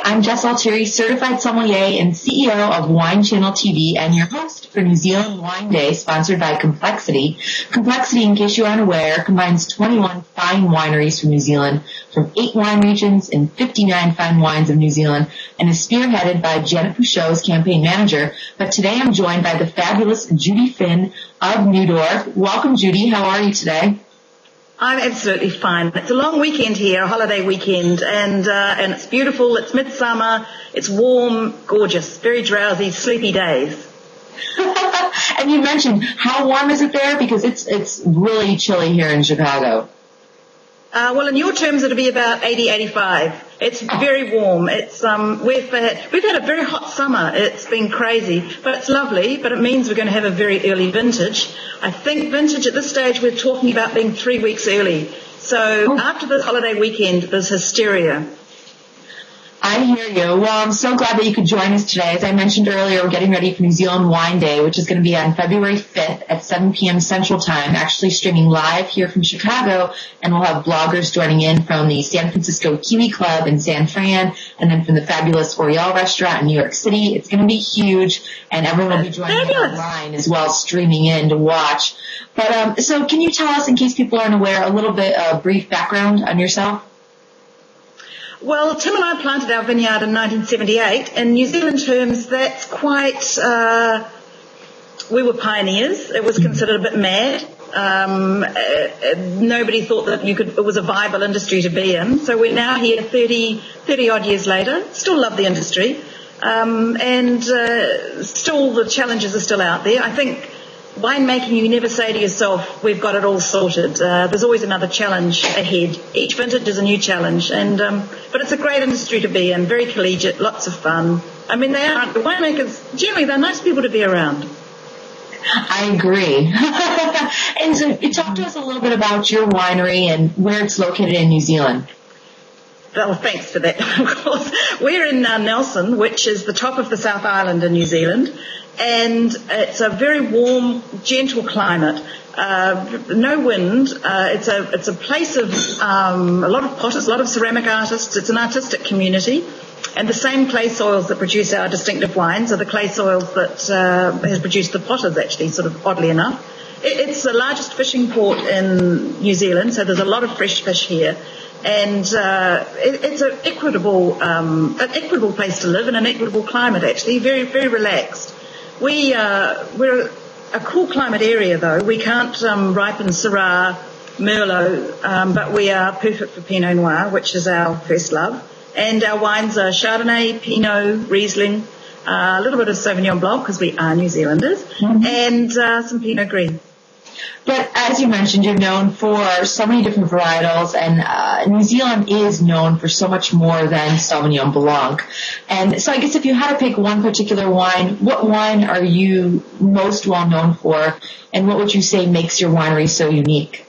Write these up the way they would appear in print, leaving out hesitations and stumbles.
I'm Jess Altieri, certified sommelier and CEO of WineChannelTV and your host for New Zealand Wine Day, sponsored by Complexity. Complexity, in case you aren't aware, combines 21 fine wineries from New Zealand from 8 wine regions and 59 fine wines of New Zealand and is spearheaded by Janet Pouchot as campaign manager. But today I'm joined by the fabulous Judy Finn of Neudorf. Welcome, Judy. How are you today? I'm absolutely fine. It's a long weekend here, a holiday weekend, and it's beautiful. It's midsummer. It's warm, gorgeous, very drowsy, sleepy days. And you mentioned, how warm is it there? Because it's really chilly here in Chicago. Well, in your terms, it'll be about 80, 85. It's very warm. It's we've had a very hot summer. It's been crazy, but it's lovely. But it means we're going to have a very early vintage. I think vintage at this stage we're talking about being 3 weeks early. So after this holiday weekend, there's hysteria. I hear you. Well, I'm so glad that you could join us today. As I mentioned earlier, we're getting ready for New Zealand Wine Day, which is going to be on February 5th at 7 p.m. Central Time, actually streaming live here from Chicago, and we'll have bloggers joining in from the San Francisco Kiwi Club in San Fran, and then from the fabulous Oriole restaurant in New York City. It's going to be huge, and everyone will be joining in online as well as streaming in to watch. But so can you tell us, in case people aren't aware, a little bit of brief background on yourself? Well, Tim and I planted our vineyard in 1978. In New Zealand terms, that's quite, we were pioneers. It was considered a bit mad. Nobody thought that it was a viable industry to be in. So we're now here 30 odd years later. Still love the industry. And still the challenges are still out there. I think winemaking, you never say to yourself, we've got it all sorted. There's always another challenge ahead. Each vintage is a new challenge, but it's a great industry to be in, very collegiate, lots of fun. I mean, the winemakers, generally, they're nice people to be around. I agree. And so talk to us a little bit about your winery and where it's located in New Zealand. Well, thanks for that, of course. We're in Nelson, which is the top of the South Island in New Zealand. And it's a very warm, gentle climate. No wind. It's a place of a lot of potters, a lot of ceramic artists. It's an artistic community, and the same clay soils that produce our distinctive wines are the clay soils that has produced the potters. Actually, sort of oddly enough, it's the largest fishing port in New Zealand, so there's a lot of fresh fish here, and it's an equitable place to live in an equitable climate. Actually, very very relaxed. We're a cool climate area, though. We can't ripen Syrah, Merlot, but we are perfect for Pinot Noir, which is our first love. And our wines are Chardonnay, Pinot, Riesling, a little bit of Sauvignon Blanc, because we are New Zealanders, and some Pinot Gris. But as you mentioned, you're known for so many different varietals, and New Zealand is known for so much more than Sauvignon Blanc. And so I guess if you had to pick one particular wine, what wine are you most well known for, and what would you say makes your winery so unique?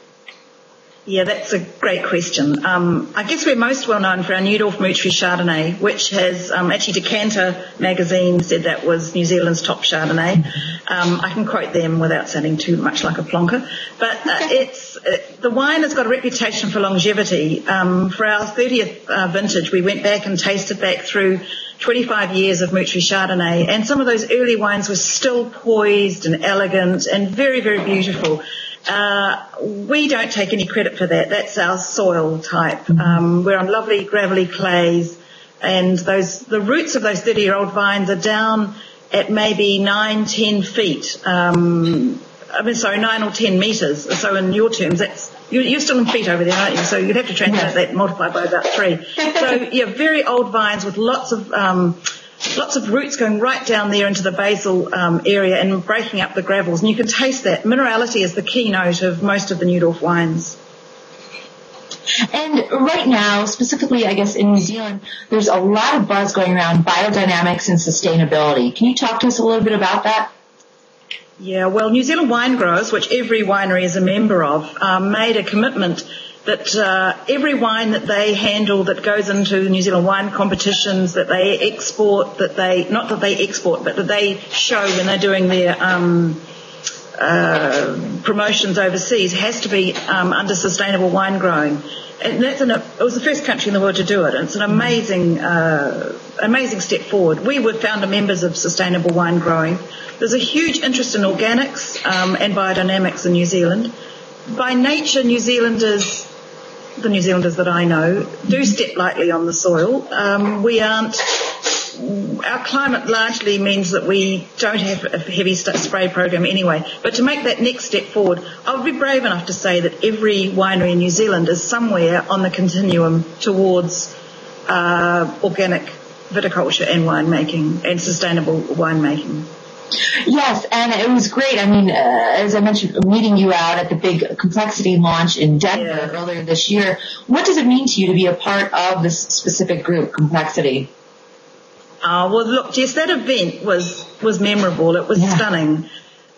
Yeah, that's a great question. I guess we're most well known for our Neudorf Winery Chardonnay, which has actually Decanter magazine said that was New Zealand's top Chardonnay. I can quote them without sounding too much like a plonker, but the wine has got a reputation for longevity. For our 30th vintage, we went back and tasted back through 25 years of Winery Chardonnay, and some of those early wines were still poised and elegant and very, very beautiful. We don't take any credit for that. That's our soil type. We're on lovely gravelly clays, and the roots of those 30-year-old vines are down at maybe 9-10 feet. 9 or 10 metres. So in your terms, you're still in feet over there, aren't you? So you'd have to translate that and multiply by about 3. So yeah, very old vines with lots of roots going right down there into the basal area and breaking up the gravels. And you can taste that. Minerality is the keynote of most of the Neudorf wines. And right now, specifically, I guess, in New Zealand, there's a lot of buzz going around biodynamics and sustainability. Can you talk to us a little bit about that? Yeah, well, New Zealand Wine Growers, which every winery is a member of, made a commitment that every wine that they handle that goes into New Zealand wine competitions, that they export, that they show when they're doing their promotions overseas has to be under sustainable wine growing. And it was the first country in the world to do it. And it's an amazing step forward. We were founder members of sustainable wine growing. There's a huge interest in organics and biodynamics in New Zealand. By nature, the New Zealanders that I know, do step lightly on the soil. Our climate largely means that we don't have a heavy spray program anyway. But to make that next step forward, I would be brave enough to say that every winery in New Zealand is somewhere on the continuum towards organic viticulture and winemaking and sustainable winemaking. Yes, and it was great. I mean, as I mentioned, meeting you out at the big Complexity launch in Denver earlier this year. What does it mean to you to be a part of this specific group, Complexity? Well, look, Jess, that event was memorable. It was stunning.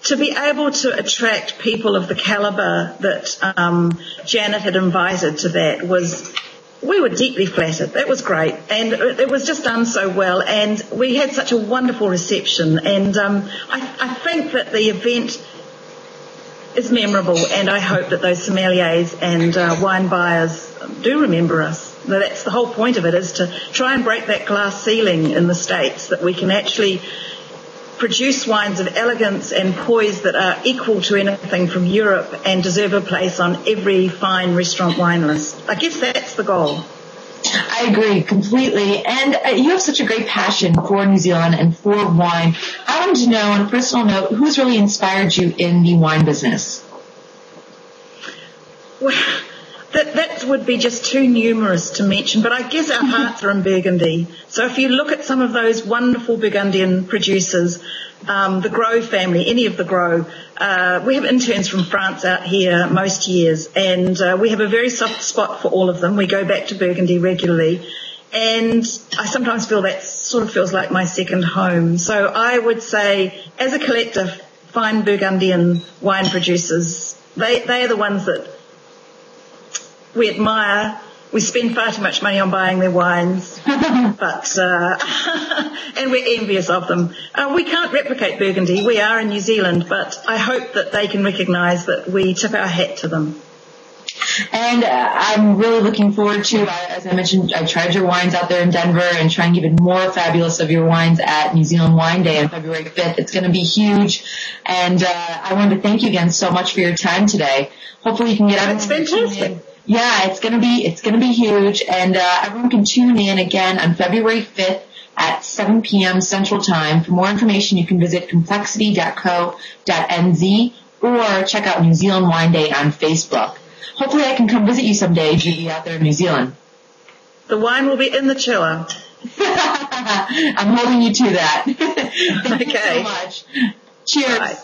To be able to attract people of the caliber that Janet had invited to that we were deeply flattered. That was great. And it was just done so well. And we had such a wonderful reception. And I think that the event is memorable. And I hope that those sommeliers and wine buyers do remember us. That's the whole point of it, is to try and break that glass ceiling in the States, that we can actually produce wines of elegance and poise that are equal to anything from Europe and deserve a place on every fine restaurant wine list. I guess that's the goal. I agree completely. And you have such a great passion for New Zealand and for wine. I wanted to know, on a personal note, who's really inspired you in the wine business? Well, that would be just too numerous to mention, but I guess our hearts are in Burgundy. So if you look at some of those wonderful Burgundian producers, the Gros family, any of the Gros, we have interns from France out here most years, and we have a very soft spot for all of them. We go back to Burgundy regularly, and I sometimes feel that sort of feels like my second home. So I would say, as a collective, fine Burgundian wine producers, they are the ones that we admire. We spend far too much money on buying their wines, but and we're envious of them. We can't replicate Burgundy. We are in New Zealand, but I hope that they can recognise that we tip our hat to them. And I'm really looking forward to, as I mentioned, I tried your wines out there in Denver and trying even more fabulous of your wines at New Zealand Wine Day on February 5th. It's going to be huge. And I wanted to thank you again so much for your time today. Hopefully you can get out. It's fantastic. Yeah, it's gonna be huge, and everyone can tune in again on February 5th at 7 p.m. Central Time. For more information, you can visit complexity.co.nz or check out New Zealand Wine Day on Facebook. Hopefully, I can come visit you someday, Judy, out there in New Zealand. The wine will be in the chiller. I'm holding you to that. Thank you so much. Cheers. Bye.